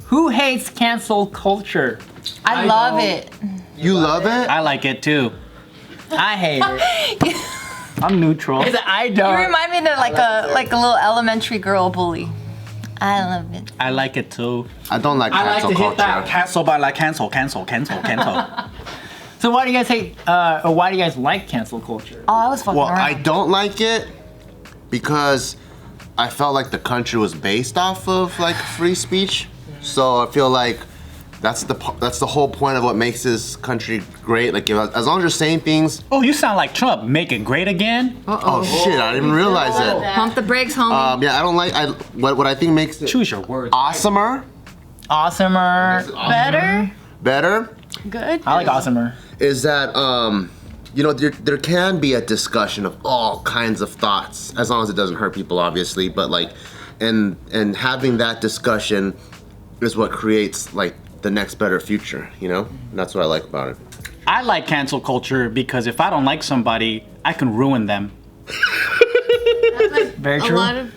Who hates cancel culture? I love it. You love it? I like it too. I hate it. I'm neutral. I don't. You remind me of like a little elementary girl bully. I love it. I like it too. I don't like I like cancel to culture. hit that cancel by like cancel. So why do you guys hate, or why do you guys like cancel culture? Oh, I was fucking Well, around. I don't like it because I felt like the country was based off of like free speech. So I feel like that's the whole point of what makes this country great. Like as long as you're saying things. Oh, you sound like Trump. Make it great again. Oh shit! I didn't even realize it. Pump the brakes, homie. Yeah, I don't like. What I think makes it Choose your words. awesomer, Awesomer. better Good. I like awesomer. is that you know there can be a discussion of all kinds of thoughts as long as it doesn't hurt people, obviously. But like, and having that discussion is what creates like the next better future. You know, and that's what I like about it. I like cancel culture because if I don't like somebody, I can ruin them. Very A true. lot of,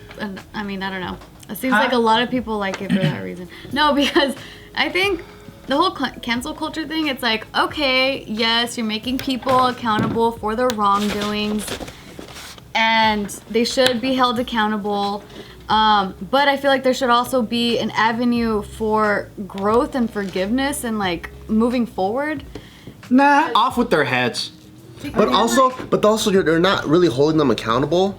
I mean, I don't know. It seems like a lot of people like it for that reason. No, because I think the whole cancel culture thing, it's like, okay, yes, you're making people accountable for their wrongdoings and they should be held accountable. But I feel like there should also be an avenue for growth and forgiveness and like moving forward. Nah, off with their heads. But also you're not really holding them accountable,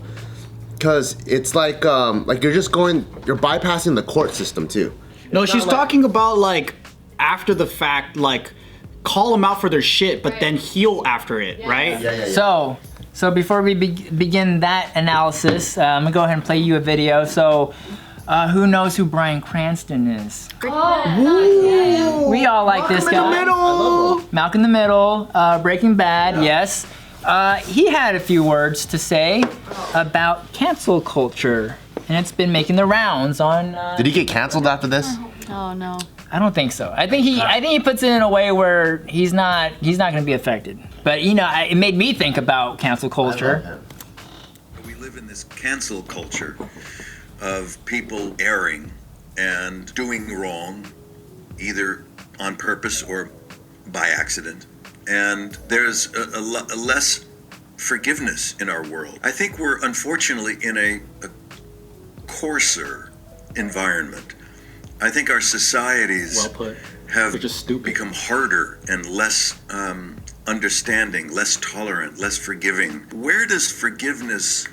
because it's like you're bypassing the court system too. No, she's talking about like after the fact, like call them out for their shit, but then heal after it, right? So before we begin that analysis, I'm gonna go ahead and play you a video. So, who knows who Bryan Cranston is? We all like this guy. Malcolm in the Middle, Breaking Bad, yes. He had a few words to say about cancel culture, and it's been making the rounds on. Did he get canceled after this? Oh no. I don't think so. I think he puts it in a way where he's not gonna be affected. But you know, it made me think about cancel culture. We live in this cancel culture of people erring and doing wrong, either on purpose or by accident. And there's a less forgiveness in our world. I think we're unfortunately in a coarser environment. I think our societies have become harder and less understanding, less tolerant, less forgiving. Where does forgiveness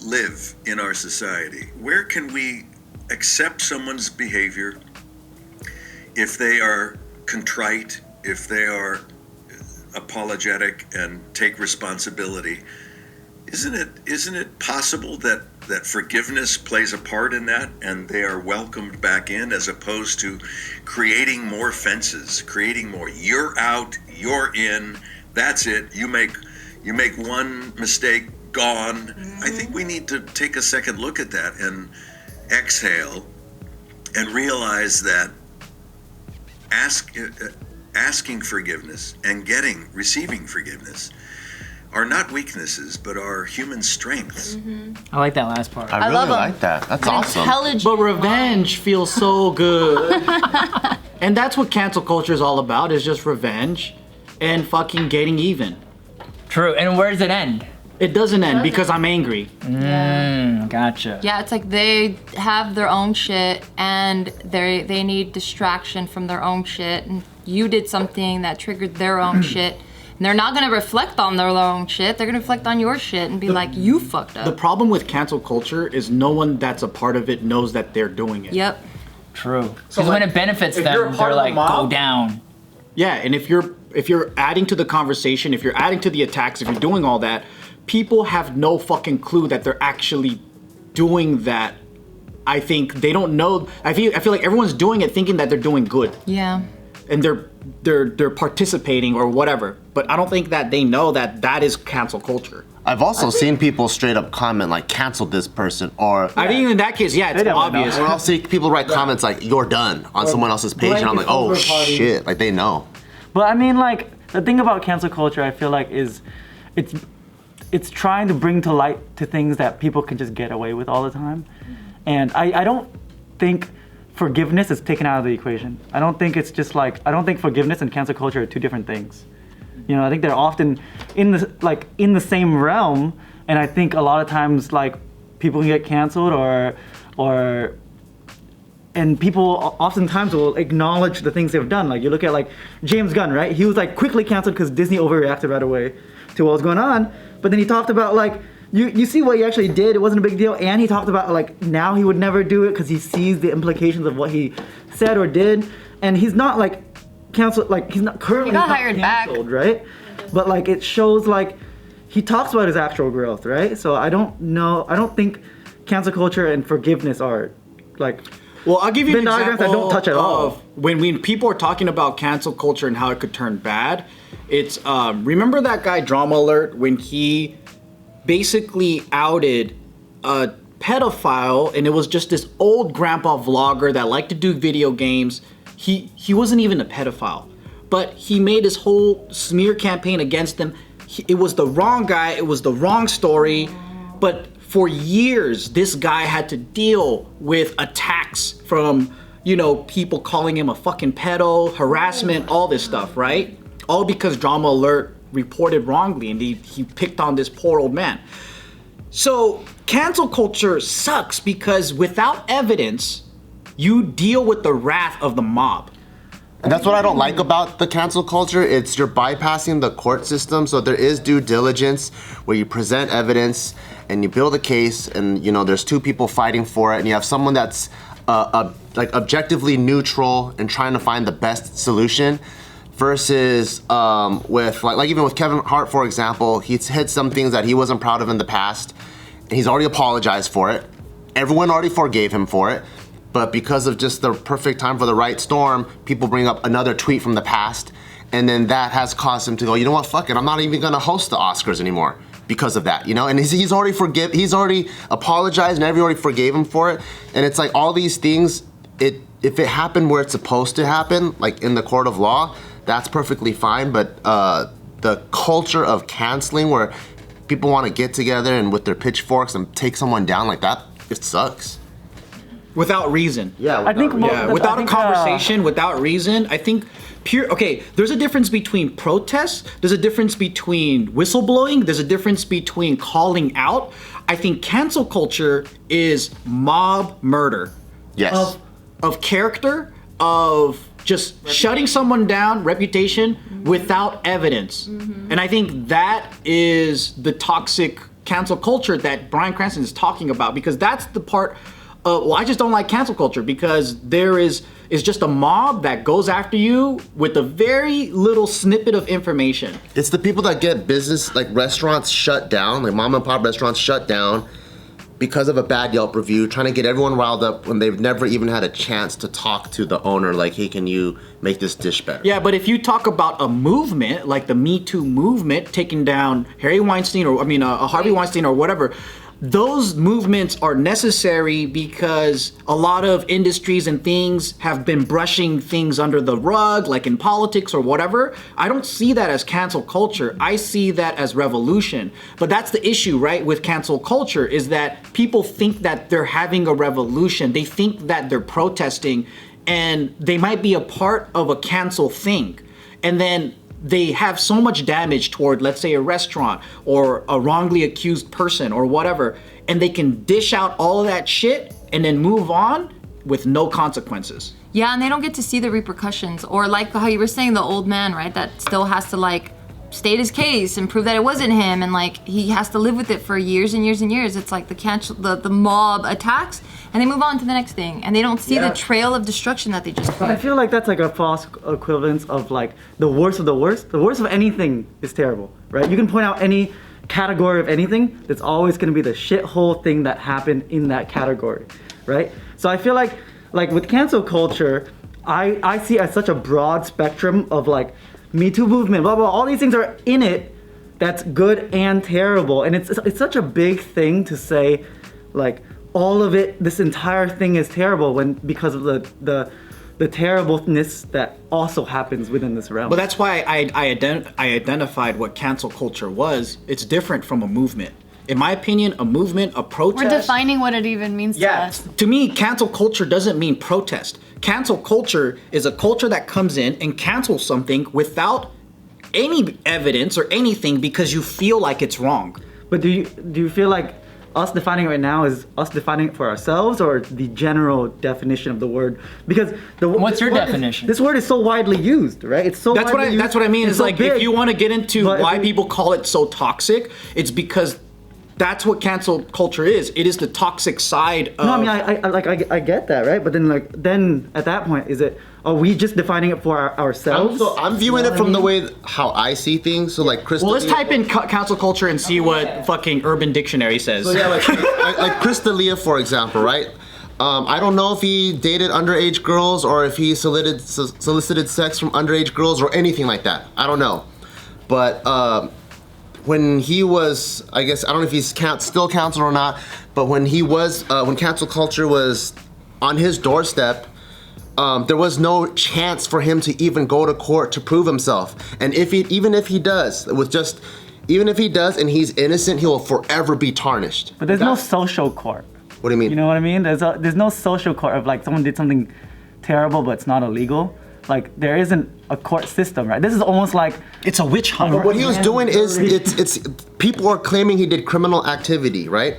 live in our society? Where can we accept someone's behavior if they are contrite, if they are apologetic and take responsibility? Isn't it possible that forgiveness plays a part in that and they are welcomed back in, as opposed to creating more fences, creating more, you're out, you're in, that's it, you make one mistake, gone. I think we need to take a second look at that and exhale and realize that asking forgiveness and receiving forgiveness are not weaknesses, but are human strengths. I like that last part. I really like that. That's awesome. But revenge feels so good. And that's what cancel culture is all about, is just revenge and fucking getting even. True. And where does it end? It doesn't end because I'm angry. Gotcha. Yeah, it's like they have their own shit and they need distraction from their own shit, and you did something that triggered their own shit. And they're not gonna reflect on their own shit, they're gonna reflect on your shit and be like, you fucked up. The problem with cancel culture is no one that's a part of it knows that they're doing it. Yep. True. Because when it benefits if you're a them, part they're of the like, mob- go down. Yeah, and if you're adding to the conversation, if you're adding to the attacks, if you're doing all that, people have no fucking clue that they're actually doing that. I think they don't know. I feel like everyone's doing it thinking that they're doing good. Yeah. And they're participating or whatever. But I don't think that they know that that is cancel culture. I've also seen people straight up comment like, cancel this person, or I think in that case, yeah, it's obvious. or I'll see people write comments like, you're done, on someone else's page, and I'm like, oh shit, like they know. But I mean, like, the thing about cancel culture, I feel like, is it's trying to bring to light to things that people can just get away with all the time. And I don't think forgiveness is taken out of the equation. I don't think it's just like, I don't think forgiveness and cancel culture are two different things. You know, I think they're often in the same realm, and I think a lot of times like people can get canceled and people oftentimes will acknowledge the things they've done. Like you look at like James Gunn, right? He was like quickly canceled because Disney overreacted right away to what was going on. But then he talked about like, you see what he actually did, it wasn't a big deal. And he talked about like now he would never do it because he sees the implications of what he said or did. And he's not like canceled, like he's not currently got hired canceled, right? But like it shows like, he talks about his actual growth, right? So I don't think cancel culture and forgiveness are like, well, I'll give you an Venn example diagrams that don't touch at all. of when people are talking about cancel culture and how it could turn bad. It's remember that guy Drama Alert when he basically outed a pedophile, and it was just this old grandpa vlogger that liked to do video games. He wasn't even a pedophile, but he made his whole smear campaign against him. It was the wrong guy. It was the wrong story, but for years, this guy had to deal with attacks from, you know, people calling him a fucking pedo, harassment, all this stuff, right? All because Drama Alert reported wrongly and he picked on this poor old man. So cancel culture sucks because without evidence, you deal with the wrath of the mob. And that's what I don't like about the cancel culture. It's you're bypassing the court system. So there is due diligence where you present evidence and you build a case, and you know there's two people fighting for it, and you have someone that's like objectively neutral and trying to find the best solution. Versus with like even with Kevin Hart, for example, he's hit some things that he wasn't proud of in the past, and he's already apologized for it. Everyone already forgave him for it. But because of just the perfect time for the right storm, people bring up another tweet from the past, and then that has caused him to go, you know what, fuck it, I'm not even gonna host the Oscars anymore because of that, you know? And he's already apologized and everybody already forgave him for it. And it's like all these things, if it happened where it's supposed to happen, like in the court of law, that's perfectly fine. But the culture of canceling where people wanna get together and with their pitchforks and take someone down like that, it sucks. Without reason. Yeah, without a conversation, without reason. I think there's a difference between protests, there's a difference between whistleblowing, there's a difference between calling out. I think cancel culture is mob murder. Yes. Of character, of just shutting someone down, reputation, without evidence. And I think that is the toxic cancel culture that Bryan Cranston is talking about, because that's the part. Well, I just don't like cancel culture because there is just a mob that goes after you with a very little snippet of information. It's the people that get business, like restaurants shut down, like mom and pop restaurants shut down because of a bad Yelp review, trying to get everyone riled up when they've never even had a chance to talk to the owner, like, hey, can you make this dish better? Yeah, but if you talk about a movement, like the Me Too movement, taking down Harvey Weinstein or whatever, those movements are necessary because a lot of industries and things have been brushing things under the rug, like in politics or whatever. I don't see that as cancel culture. I see that as revolution. But that's the issue, right, with cancel culture, is that people think that they're having a revolution. They think that they're protesting, and they might be a part of a cancel thing. And then they have so much damage toward, let's say, a restaurant or a wrongly accused person or whatever, and they can dish out all of that shit and then move on with no consequences. Yeah, and they don't get to see the repercussions, or like how you were saying, the old man, right, that still has to like state his case and prove that it wasn't him, and like he has to live with it for years and years and years. It's like the mob attacks, and they move on to the next thing, and they don't see the trail of destruction that they just I feel like that's like a false equivalence of like the worst of the worst. The worst of anything is terrible, right? You can point out any category of anything, that's always going to be the shithole thing that happened in that category, right? So I feel like with cancel culture, I see as such a broad spectrum of like Me Too movement, blah, blah, all these things are in it that's good and terrible. And it's such a big thing to say, like, all of it, this entire thing is terrible because of the terribleness that also happens within this realm. But that's why I identified what cancel culture was. It's different from a movement. in my opinion, a movement, a protest. We're defining what it even means to us. To me, cancel culture doesn't mean protest. Cancel culture is a culture that comes in and cancels something without any evidence or anything because you feel like it's wrong. But do you feel like us defining it right now is us defining it for ourselves or the general definition of the word? Because what's your definition? This word is so widely used, right? It's so that's widely used. That's what I mean. It's Is so like big, if you want to get into but why people call it so toxic, it's because that's what cancel culture is. It is the toxic side of. No, I mean I get that, right? But then at that point, are we just defining it for ourselves? I'm viewing it from the way how I see things. So like Chris. Well, let's type in cancel culture and see what fucking Urban Dictionary says. So yeah, like Chris D'Elia, for example, right? I don't know if he dated underage girls or if he solicited sex from underage girls or anything like that. I don't know, but when he was, I guess I don't know if he's still canceled or not, but when he was, when cancel culture was on his doorstep, there was no chance for him to even go to court to prove himself. And even if he does and he's innocent, he will forever be tarnished. But there's no social court. What do you mean? You know what I mean? There's no social court of like someone did something terrible but it's not illegal. Like there isn't a court system, right? This is almost like it's a witch hunt. But what he was doing is it's people are claiming he did criminal activity, right?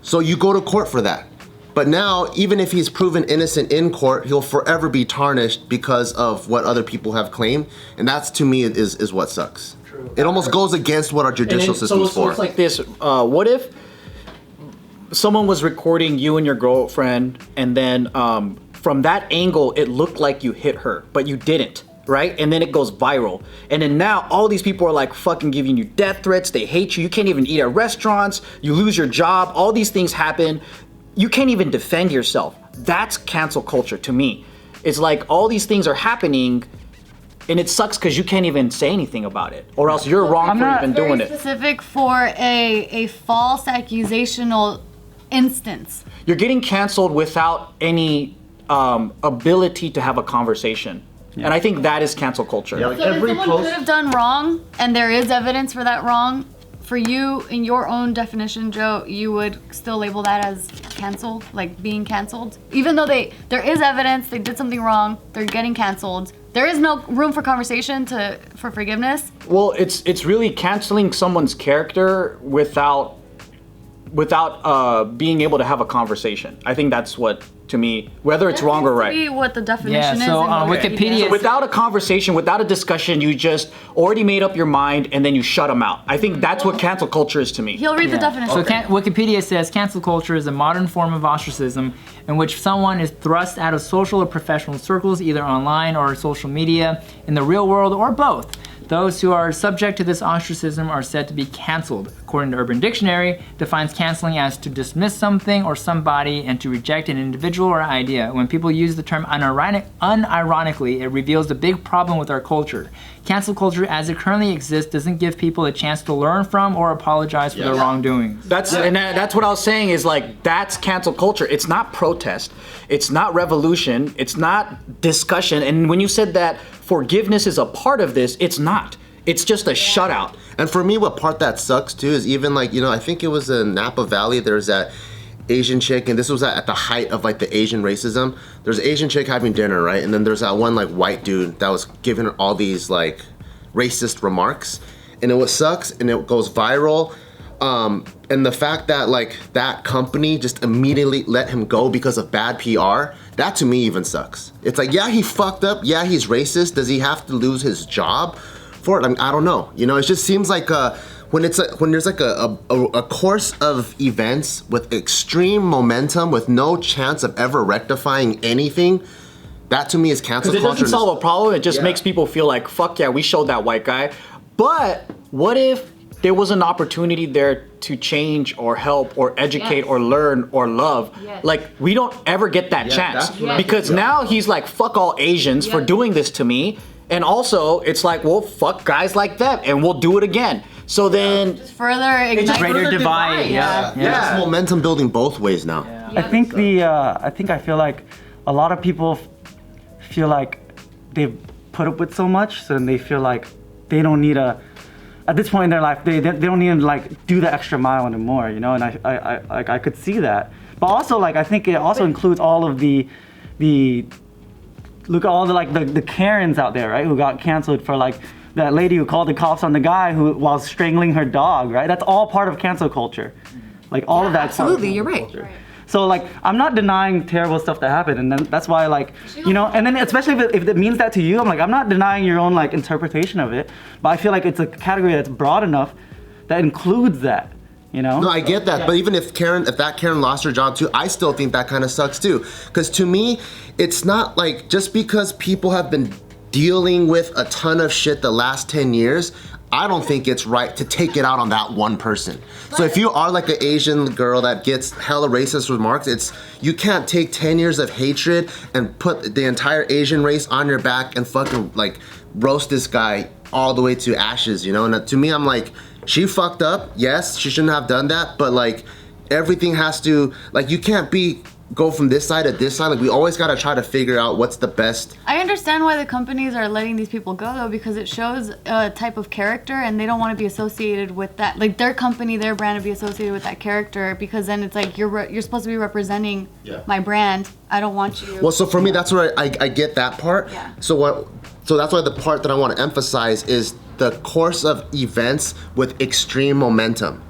So you go to court for that. But now, even if he's proven innocent in court, he'll forever be tarnished because of what other people have claimed, and that's to me is what sucks. True. It almost goes against what our judicial system's for. So it's like this. What if someone was recording you and your girlfriend, and then from that angle, it looked like you hit her, but you didn't, right? And then it goes viral. And then now all these people are like fucking giving you death threats. They hate you. You can't even eat at restaurants. You lose your job. All these things happen. You can't even defend yourself. That's cancel culture to me. It's like all these things are happening and it sucks because you can't even say anything about it, or else you're wrong for even doing it. Specific for a false accusational instance. You're getting canceled without any ability to have a conversation. Yeah. And I think that is cancel culture. Yeah, like so every if someone could have done wrong, and there is evidence for that wrong, for you, in your own definition, Joe, you would still label that as canceled, like being canceled? Even though there is evidence, they did something wrong, they're getting canceled. There is no room for conversation for forgiveness? Well, it's really canceling someone's character without being able to have a conversation. I think that's what, to me, whether it's wrong or right. See what the definition is. So on Wikipedia, so without a conversation, without a discussion, you just already made up your mind and then you shut them out. I think that's what cancel culture is to me. He'll read the definition. So Wikipedia says cancel culture is a modern form of ostracism in which someone is thrust out of social or professional circles, either online or social media, in the real world, or both. Those who are subject to this ostracism are said to be canceled. According to Urban Dictionary, defines canceling as to dismiss something or somebody and to reject an individual or idea. When people use the term unironically, it reveals the big problem with our culture. Cancel culture as it currently exists doesn't give people a chance to learn from or apologize for their wrongdoings. That's what I was saying is like, that's cancel culture. It's not protest. It's not revolution. It's not discussion. And when you said that forgiveness is a part of this, it's not. It's just a shutout. And for me, what part that sucks too is even like, I think it was in Napa Valley, there's that Asian chick, and this was at the height of like the Asian racism. There's an Asian chick having dinner, right? And then there's that one like white dude that was giving her all these like racist remarks. And it was sucks and it goes viral. And the fact that like that company just immediately let him go because of bad PR, that to me even sucks. It's like, yeah, he fucked up. Yeah, he's racist. Does he have to lose his job for it? I mean, I don't know. It just seems like when there's like a course of events with extreme momentum with no chance of ever rectifying anything, that to me is cancel culture. Because it doesn't solve a problem. It just makes people feel like, fuck yeah, we showed that white guy. But what if there was an opportunity there to change or help or educate or learn or love? Like, we don't ever get that chance. Because now he's like, fuck all Asians for doing this to me. And also, it's like, well, fuck guys like that, and we'll do it again. So then, just further ignite greater divide. It's momentum building both ways now. I think I feel like a lot of people feel like they've put up with so much, so then they feel like they don't need at this point in their life, they don't need to like do the extra mile anymore, you know. And I could see that. But also, like, I think it also includes all of the look at all the like the Karens out there, right? Who got canceled for like that lady who called the cops on the guy who while strangling her dog, right? That's all part of cancel culture. Like all of that. Absolutely, you're right. So like, I'm not denying terrible stuff that happened, and then that's why like, you know, and then especially if it means that to you, I'm like, I'm not denying your own like interpretation of it, but I feel like it's a category that's broad enough that includes that, you know? No, I get that, but even if that Karen lost her job too, I still think that kind of sucks too. Because to me, it's not like just because people have been dealing with a ton of shit the last 10 years, I don't think it's right to take it out on that one person. So if you are like an Asian girl that gets hella racist remarks, you can't take 10 years of hatred and put the entire Asian race on your back and fucking like roast this guy all the way to ashes, you know? And to me, I'm like, she fucked up. Yes, she shouldn't have done that, but like everything has to, like you can't go from this side to this side. Like we always gotta try to figure out what's the best. I understand why the companies are letting these people go though, because it shows a type of character and they don't want to be associated with that. Like their company, their brand to be associated with that character, because then it's like you're supposed to be representing my brand. I don't want you. Well, so for me, that's where I get that part. Yeah. So that's why the part that I want to emphasize is the course of events with extreme momentum.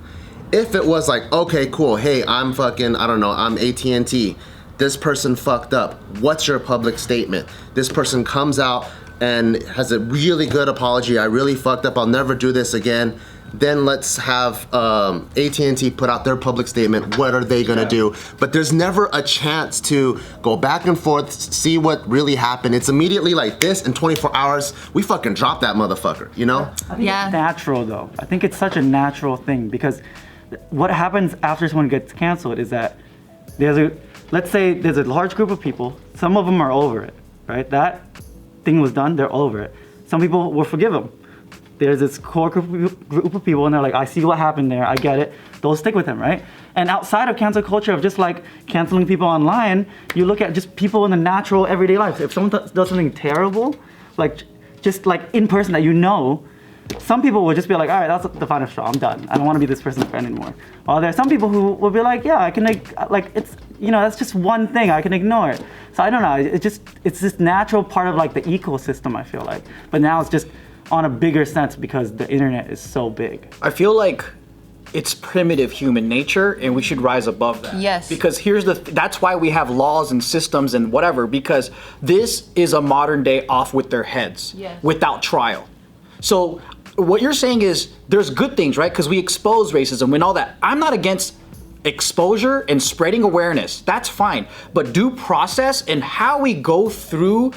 If it was like, okay, cool, hey, I'm fucking, I don't know, I'm AT&T. This person fucked up. What's your public statement? This person comes out and has a really good apology. I really fucked up. I'll never do this again. Then let's have AT&T put out their public statement. What are they gonna do? But there's never a chance to go back and forth, see what really happened. It's immediately like this, in 24 hours, we fucking drop that motherfucker, you know? I think it's natural though. I think it's such a natural thing because what happens after someone gets canceled is that let's say there's a large group of people, some of them are over it, right? That thing was done, they're over it. Some people will forgive them. There's this core group of people and they're like, I see what happened there, I get it. They'll stick with him, right? And outside of cancel culture of just like canceling people online, you look at just people in the natural everyday life. If someone does something terrible, like just like in person that you know, some people will just be like, all right, that's the final straw, I'm done. I don't want to be this person's friend anymore. While there are some people who will be like, yeah, I can, like, it's, you know, that's just one thing, I can ignore it. So I don't know, it's this natural part of like the ecosystem, I feel like. But now it's just on a bigger sense because the internet is so big. I feel like it's primitive human nature and we should rise above that. Yes. Because that's why we have laws and systems and whatever, because this is a modern day off with their heads without trial. So what you're saying is there's good things, right? Because we expose racism and all that. I'm not against exposure and spreading awareness. That's fine. But due process and how we go through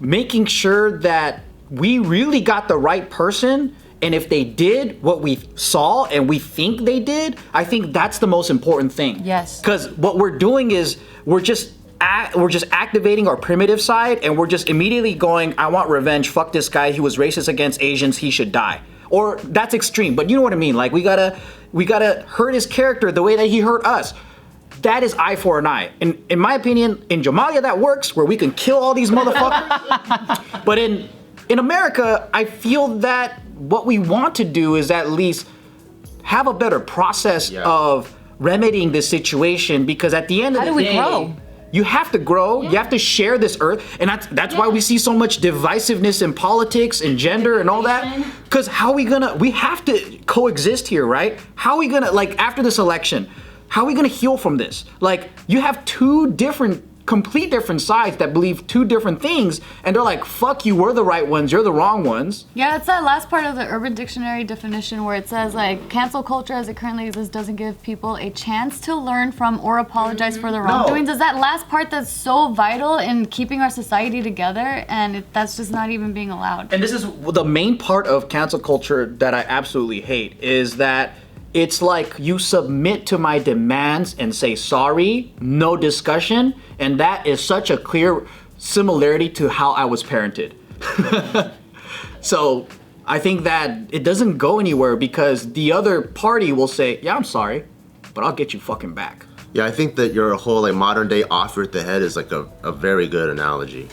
making sure that we really got the right person, and if they did what we saw and we think they did, I think that's the most important thing. Yes. Because what we're doing is we're just activating our primitive side, and we're just immediately going, I want revenge, fuck this guy, he was racist against Asians, he should die. Or that's extreme, but you know what I mean, like we gotta hurt his character the way that he hurt us. That is eye for an eye. And in my opinion, in Jamalia that works, where we can kill all these motherfuckers. But in America, I feel that what we want to do is at least have a better process of remedying this situation, because at the end of the day, how do we grow? You have to grow, you have to share this earth, and that's why we see so much divisiveness in politics and gender and all that. Because we have to coexist here, right? How are we gonna, like, after this election, how are we gonna heal from this? Like, you have two complete different sides that believe two different things, and they're like, fuck you, we're the right ones, you're the wrong ones. Yeah, it's that last part of the Urban Dictionary definition where it says, like, cancel culture as it currently exists doesn't give people a chance to learn from or apologize for their wrongdoings. Is that last part that's so vital in keeping our society together, and that's just not even being allowed. And this is the main part of cancel culture that I absolutely hate, is that it's like you submit to my demands and say sorry, no discussion, and that is such a clear similarity to how I was parented. So I think that it doesn't go anywhere because the other party will say, yeah, I'm sorry, but I'll get you fucking back. Yeah, I think that your whole like modern day off with the head is like a very good analogy.